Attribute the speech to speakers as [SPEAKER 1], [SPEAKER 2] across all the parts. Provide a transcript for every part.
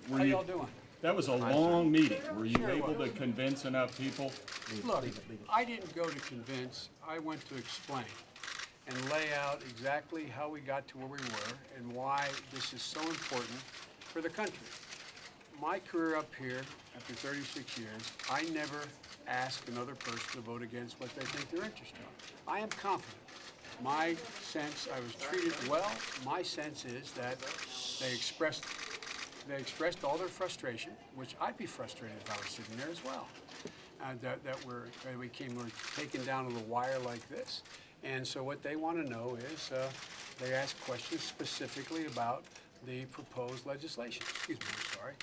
[SPEAKER 1] Were
[SPEAKER 2] How
[SPEAKER 1] you,
[SPEAKER 2] y'all doing?
[SPEAKER 1] that was a long meeting. Were you
[SPEAKER 2] Sure it
[SPEAKER 1] able to
[SPEAKER 2] was.
[SPEAKER 1] convince enough people?
[SPEAKER 2] Look, I didn't go to convince, I went to explain and lay out exactly how we got to where we were and why this is so important for the country. My career up here, after 36 years, I never ask another person to vote against what they think they're interested in. I am confident. My sense, I was treated well. My sense is that they expressed all their frustration, which I'd be frustrated if I was sitting there as well. That we were taken down to the wire like this. And so what they want to know is, they ask questions specifically about the proposed legislation. Excuse me, I'm sorry.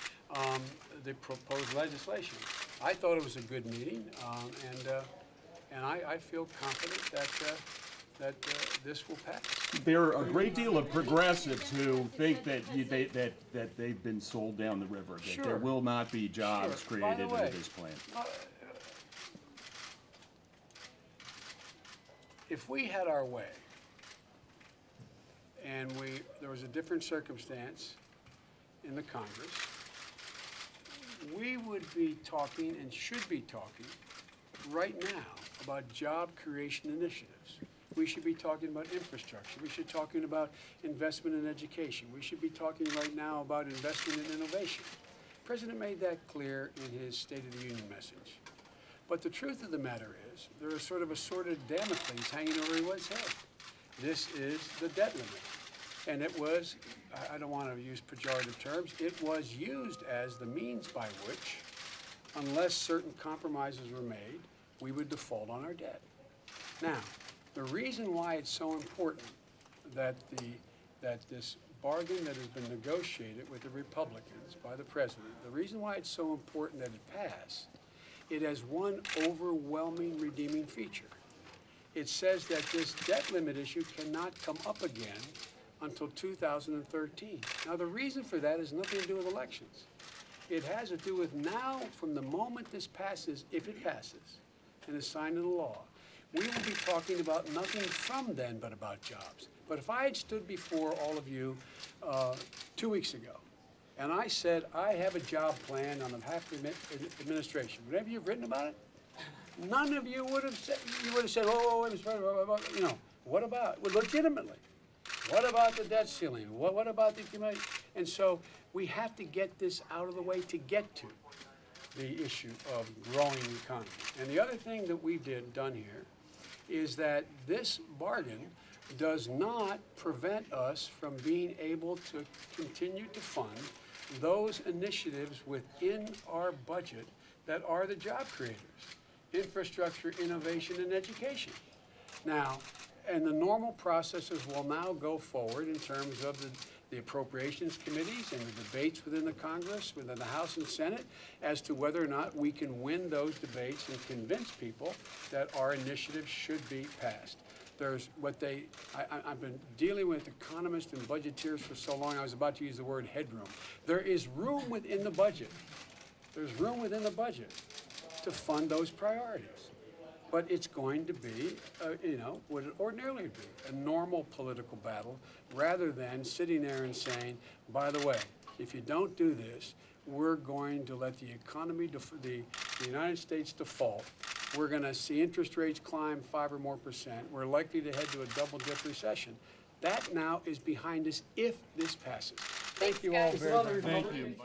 [SPEAKER 2] The proposed legislation. I thought it was a good meeting, and I feel confident that this will pass.
[SPEAKER 1] There are a great deal of progressives who think that that they've been sold down the river, that
[SPEAKER 2] Sure.
[SPEAKER 1] there will not be jobs
[SPEAKER 2] Sure. By
[SPEAKER 1] created
[SPEAKER 2] the way,
[SPEAKER 1] under this plan.
[SPEAKER 2] If we had our way, and there was a different circumstance in the Congress, we would be talking and should be talking right now about job creation initiatives. We should be talking about infrastructure. We should be talking about investment in education. We should be talking right now about investment in innovation. The President made that clear in his State of the Union message. But the truth of the matter is, there is sort of a sword of Damocles hanging over his head. This is the debt limit. And it was, I don't want to use pejorative terms, it was used as the means by which, unless certain compromises were made, we would default on our debt. Now, the reason why it's so important that this bargain that has been negotiated with the Republicans by the President, the reason why it's so important that it pass, it has one overwhelming redeeming feature. It says that this debt limit issue cannot come up again until 2013. Now, the reason for that has nothing to do with elections. It has to do with now, from the moment this passes, if it passes, and is signed into law, we will be talking about nothing from then but about jobs. But if I had stood before all of you 2 weeks ago, and I said, I have a job plan on behalf of the administration, would any of you have written about it? None of you would have said, oh, you know, what about, well, legitimately, what about the debt ceiling? What about the committee? And so we have to get this out of the way to get to the issue of growing the economy. And the other thing that we've done here is that this bargain does not prevent us from being able to continue to fund those initiatives within our budget that are the job creators: infrastructure, innovation, and education. Now, and the normal processes will now go forward in terms of the appropriations committees and the debates within the Congress, within the House and Senate, as to whether or not we can win those debates and convince people that our initiatives should be passed. There's I've been dealing with economists and budgeteers for so long, I was about to use the word headroom. There is room within the budget. There's room within the budget to fund those priorities. But it's going to be, you know, what it ordinarily would be, a normal political battle, rather than sitting there and saying, by the way, if you don't do this, we're going to let the economy, the United States default. We're going to see interest rates climb 5% or more. We're likely to head to a double-dip recession. That now is behind us if this passes. Thank you all very much.
[SPEAKER 1] Thank you.